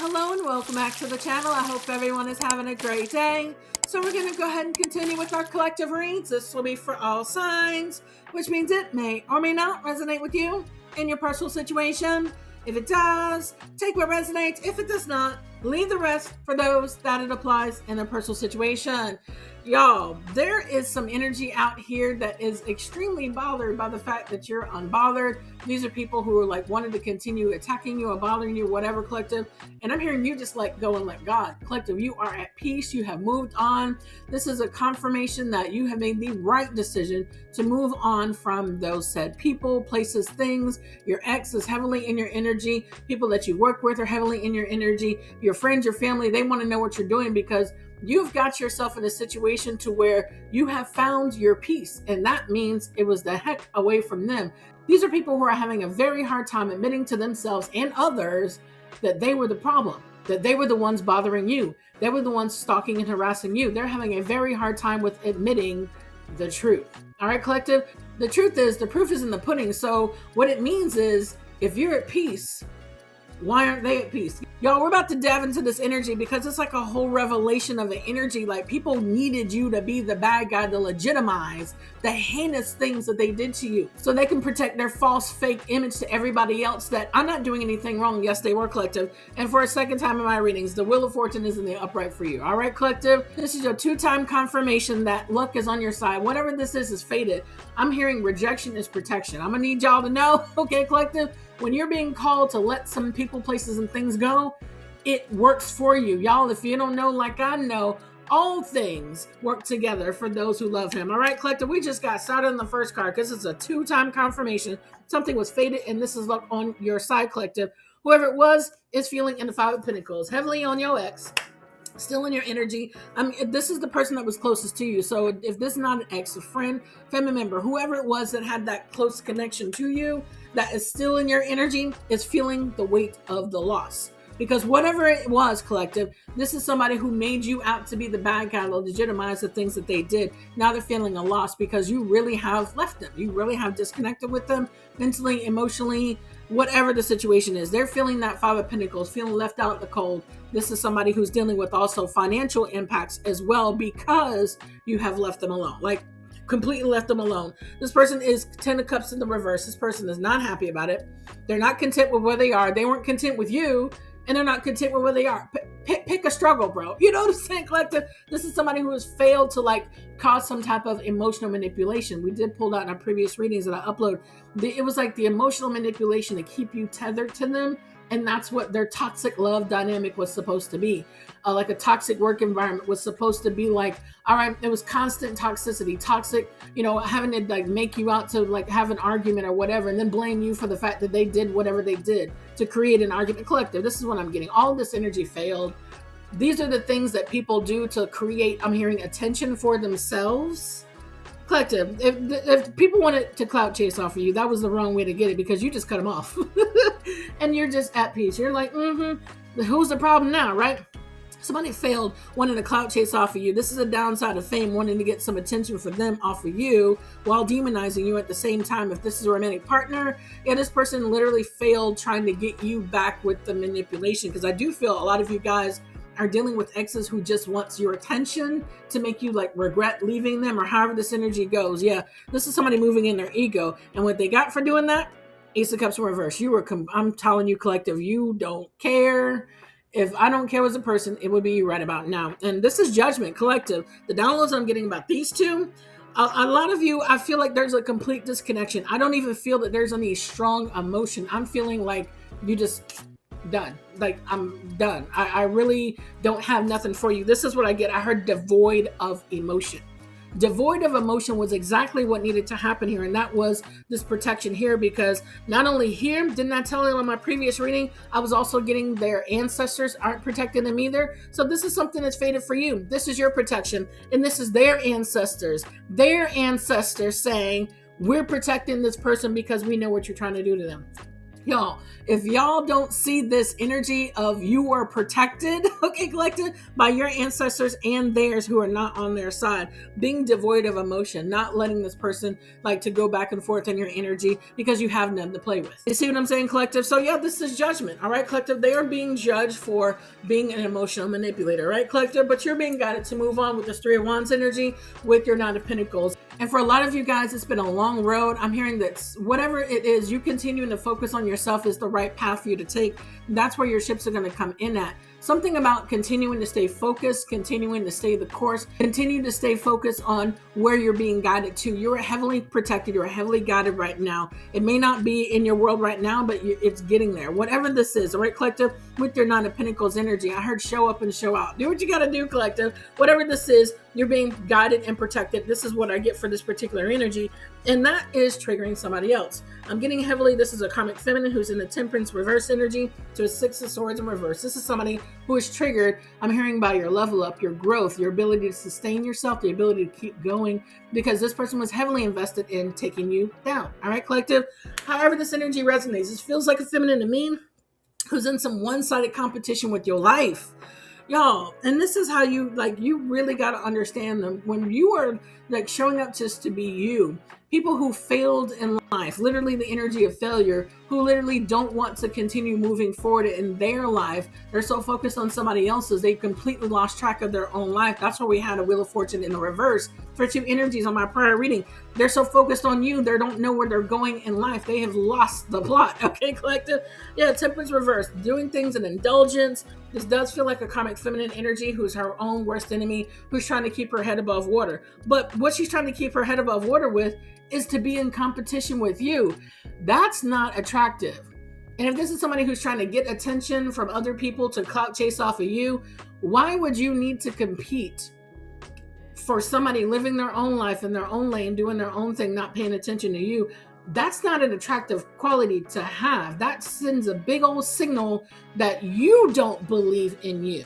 Hello and welcome back to the channel. I hope everyone is having a great day. So we're going to go ahead and continue with our collective reads. This will be for all signs, which means it may or may not resonate with you in your personal situation. If it does, take what resonates. If it does not, leave the rest for those that it applies in their personal situation. Y'all, there is some energy out here that is extremely bothered by the fact that you're unbothered. These are people who are like wanting to continue attacking you or bothering you, whatever, collective. And I'm hearing you just let go and let God. Collective, you are at peace. You have moved on. This is a confirmation that you have made the right decision to move on from those said people, places, things. Your ex is heavily in your energy. People that you work with are heavily in your energy. Your friends, your family, they want to know what you're doing because you've got yourself in a situation to where you have found your peace. And that means it was the heck away from them. These are people who are having a very hard time admitting to themselves and others that they were the problem, that they were the ones bothering you. They were the ones stalking and harassing you. They're having a very hard time with admitting the truth. All right, collective? The truth is, the proof is in the pudding. So what it means is, if you're at peace, why aren't they at peace? Y'all, we're about to dive into this energy because it's like a whole revelation of the energy. Like, people needed you to be the bad guy to legitimize the heinous things that they did to you so they can protect their false, fake image to everybody else that I'm not doing anything wrong. Yes, they were, collective. And for a second time in my readings, the Wheel of Fortune is in the upright for you. All right, collective? This is your two-time confirmation that luck is on your side. Whatever this is fated. I'm hearing rejection is protection. I'm going to need y'all to know, okay, collective? When you're being called to let some people, places, and things go, it works for you. Y'all, if you don't know like I know, all things work together for those who love him. All right, collective, we just got started on the first card because it's a two-time confirmation. Something was fated, and this is luck on your side, collective. Whoever it was is feeling in the Five of Pentacles, heavily on your ex. Still in your energy. I mean, this is the person that was closest to you. So if this is not an ex, a friend, family member, whoever it was that had that close connection to you, that is still in your energy, is feeling the weight of the loss. Because whatever it was, collective, this is somebody who made you out to be the bad guy to legitimize the things that they did. Now they're feeling a loss because you really have left them. You really have disconnected with them mentally, emotionally, whatever the situation is. They're feeling that Five of Pentacles, feeling left out in the cold. This is somebody who's dealing with also financial impacts as well because you have left them alone. Like, completely left them alone. This person is 10 of Cups in the reverse. This person is not happy about it. They're not content with where they are. They weren't content with you, and they're not content with where they are. Pick a struggle, bro. You know what I'm saying, collective? This is somebody who has failed to like cause some type of emotional manipulation. We did pull out in our previous readings that I upload. It was like the emotional manipulation to keep you tethered to them. And that's what their toxic love dynamic was supposed to be. Like a toxic work environment was supposed to be like, all right, it was constant toxicity, toxic, having to like make you out to like have an argument or whatever, and then blame you for the fact that they did whatever they did to create an argument. Collective, this is what I'm getting. All this energy failed. These are the things that people do to create, I'm hearing, attention for themselves. Collective, if people wanted to clout chase off of you, that was the wrong way to get it because you just cut them off. And you're just at peace. You're like, who's the problem now, right? Somebody failed wanting to clout chase off of you. This is a downside of fame, wanting to get some attention for them off of you while demonizing you at the same time. If this is a romantic partner, yeah, this person literally failed trying to get you back with the manipulation, because I do feel a lot of you guys are dealing with exes who just wants your attention to make you like regret leaving them, or however this energy goes. Yeah, this is somebody moving in their ego, and what they got for doing that, Ace of Cups in reverse. I'm telling you, collective, you don't care. If I don't care as a person, it would be you right about now. And this is judgment, collective. The downloads I'm getting about these two, a lot of you, I feel like there's a complete disconnection. I don't even feel that there's any strong emotion. I'm feeling like you just done. Like, I'm done. I really don't have nothing for you. This is what I get. I heard devoid of emotion. Devoid of emotion was exactly what needed to happen here, and that was this protection here, because not only here, didn't I tell you in my previous reading, I was also getting their ancestors aren't protecting them either. So this is something that's fated for you. This is your protection, and this is their ancestors saying, we're protecting this person because we know what you're trying to do to them. Y'all, if y'all don't see this energy of you are protected, okay, collective, by your ancestors and theirs who are not on their side, being devoid of emotion, not letting this person like to go back and forth in your energy because you have none to play with. You see what I'm saying, collective? So yeah, this is judgment, all right, collective? They are being judged for being an emotional manipulator, right, collective? But you're being guided to move on with this Three of Wands energy with your Nine of Pentacles. And for a lot of you guys, it's been a long road. I'm hearing that whatever it is, you continuing to focus on yourself is the right path for you to take. That's where your ships are going to come in at. Something about continuing to stay focused, continuing to stay the course, continue to stay focused on where you're being guided to. You're heavily protected. You're heavily guided right now. It may not be in your world right now, but it's getting there. Whatever this is, all right, collective, with your Nine of Pentacles energy. I heard show up and show out. Do what you got to do, collective. Whatever this is, you're being guided and protected. This is what I get for this particular energy, and that is triggering somebody else. I'm getting heavily, this is a karmic feminine who's in the Temperance reverse energy to a Six of Swords in reverse. This is somebody who is triggered, I'm hearing, by your level up, your growth, your ability to sustain yourself, the ability to keep going, because this person was heavily invested in taking you down. All right, collective? However this energy resonates, this feels like a feminine to me who's in some one-sided competition with your life. Y'all, and this is how you really got to understand them. When you are like showing up just to be you, people who failed in life, literally the energy of failure, who literally don't want to continue moving forward in their life, they're so focused on somebody else's, they've completely lost track of their own life. That's why we had a Wheel of Fortune in the reverse for two energies on my prior reading. They're so focused on you, they don't know where they're going in life. They have lost the plot. Okay, collective? Yeah, Temperance reverse, doing things in indulgence. This does feel like a karmic feminine energy who's her own worst enemy, who's trying to keep her head above water. But what she's trying to keep her head above water with is to be in competition with you. That's not attractive. And if this is somebody who's trying to get attention from other people to clout chase off of you, why would you need to compete for somebody living their own life in their own lane, doing their own thing, not paying attention to you? That's not an attractive quality to have. That sends a big old signal that you don't believe in you,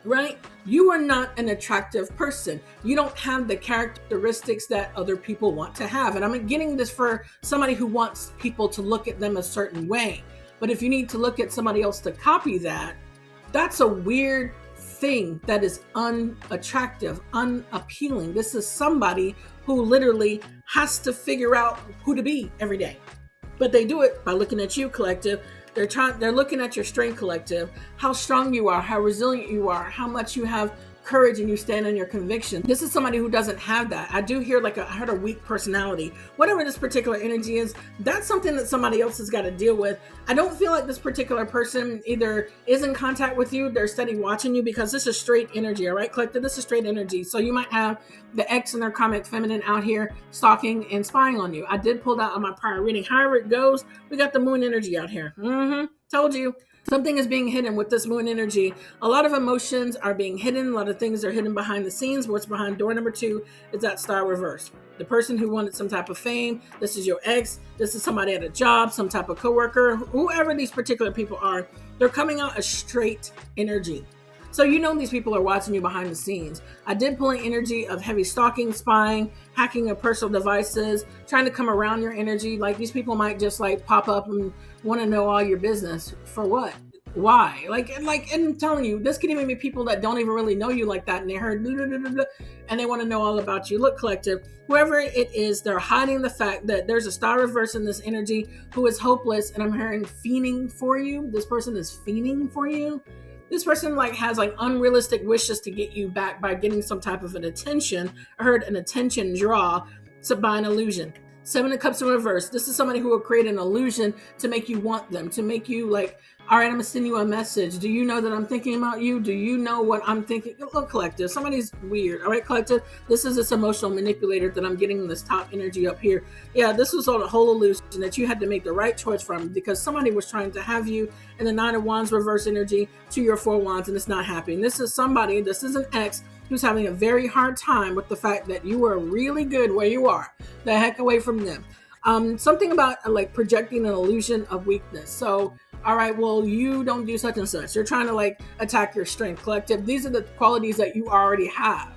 right? You are not an attractive person. You don't have the characteristics that other people want to have. And I'm getting this for somebody who wants people to look at them a certain way. But if you need to look at somebody else to copy that, that's a weird thing that is unattractive, unappealing. This is somebody who literally has to figure out who to be every day. But they do it by looking at you, collective. They're looking at your strength, collective, how strong you are, how resilient you are, how much you have courage and you stand on your conviction. This is somebody who doesn't have that. I do hear I heard a weak personality. Whatever this particular energy is, that's something that somebody else has got to deal with. I don't feel like this particular person either is in contact with you, they're steady watching you, because this is straight energy, all right, collective? This is straight energy. So you might have the ex and their karmic feminine out here stalking and spying on you. I did pull that on my prior reading. However it goes, we got the moon energy out here. Told you. Something is being hidden with this moon energy. A lot of emotions are being hidden. A lot of things are hidden behind the scenes. What's behind door number 2 is that star reverse. The person who wanted some type of fame. This is your ex. This is somebody at a job, some type of coworker. Whoever these particular people are, they're coming out as straight energy. So you know these people are watching you behind the scenes. I did pull an energy of heavy stalking, spying, hacking of personal devices, trying to come around your energy. Like these people might just pop up and want to know all your business. For what? Why? And I'm telling you, this could even be people that don't even really know you like that, and they heard blah, blah, blah, blah, and they want to know all about you. Look, collective, whoever it is, they're hiding the fact that there's a star reverse in this energy who is hopeless, and I'm hearing fiending for you. This person is fiending for you. This person has unrealistic wishes to get you back by getting some type of an attention. I heard an attention draw by an illusion. Seven of Cups in reverse. This is somebody who will create an illusion to make you want them, to make you all right, I'm gonna send you a message. Do you know that I'm thinking about you? Do you know what I'm thinking? Look, collective, somebody's weird. All right, collective, this is this emotional manipulator that I'm getting in this top energy up here. Yeah, this was all a whole illusion that you had to make the right choice from, because somebody was trying to have you in the Nine of Wands reverse energy to your Four Wands, and it's not happening. This is somebody, this is an ex who's having a very hard time with the fact that you are really good where you are. The heck away from them. Something about projecting an illusion of weakness. So, all right, well, you don't do such and such. You're trying to attack your strength, collective. These are the qualities that you already have.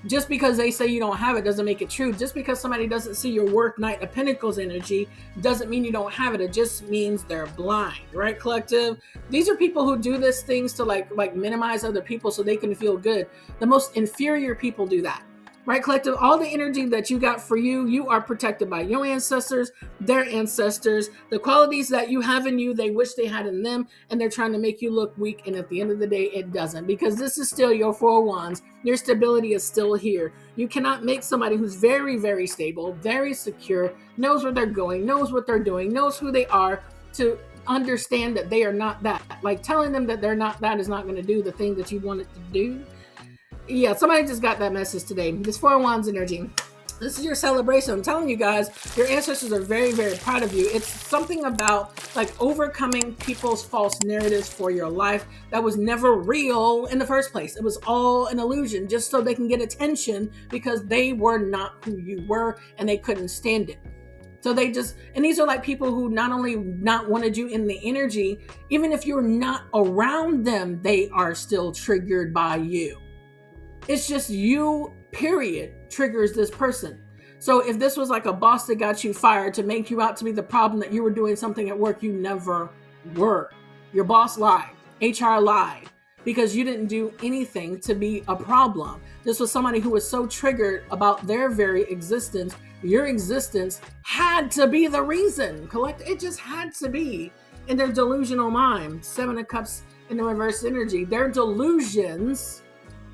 Just because they say you don't have it doesn't make it true. Just because somebody doesn't see your work Knight of Pentacles energy doesn't mean you don't have it. It just means they're blind, right, collective? These are people who do these things to like minimize other people so they can feel good. The most inferior people do that. Right, collective? All the energy that you got for you, you are protected by your ancestors, their ancestors. The qualities that you have in you, they wish they had in them, and they're trying to make you look weak. And at the end of the day, it doesn't, because this is still your 4 wands. Your stability is still here. You cannot make somebody who's very, very stable, very secure, knows where they're going, knows what they're doing, knows who they are, to understand that they are not that. Like telling them that they're not that is not going to do the thing that you want it to do. Yeah, somebody just got that message today. This 4 wands energy. This is your celebration. I'm telling you guys, your ancestors are very, very proud of you. It's something about like overcoming people's false narratives for your life that was never real in the first place. It was all an illusion just so they can get attention, because they were not who you were and they couldn't stand it. So they just, and these are like people who not only not wanted you in the energy, even if you're not around them, they are still triggered by you. It's just you, period, triggers this person. So if this was like a boss that got you fired to make you out to be the problem, that you were doing something at work you never were. Your boss lied. HR lied. Because you didn't do anything to be a problem. This was somebody who was so triggered about their very existence. Your existence had to be the reason. It just had to be. In their delusional mind. 7 of Cups in the reverse energy. Their delusions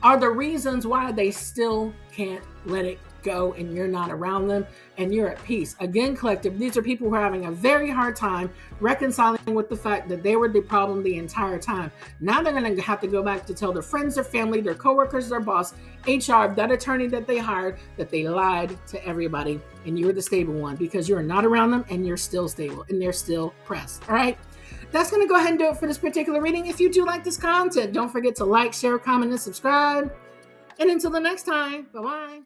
are the reasons why they still can't let it go, and you're not around them and you're at peace. Again, collective, these are people who are having a very hard time reconciling with the fact that they were the problem the entire time. Now they're going to have to go back to tell their friends, their family, their coworkers, their boss, HR, that attorney that they hired, that they lied to everybody and you were the stable one, because you're not around them and you're still stable and they're still pressed. All right. That's going to go ahead and do it for this particular reading. If you do like this content, don't forget to like, share, comment, and subscribe. And until the next time, bye-bye.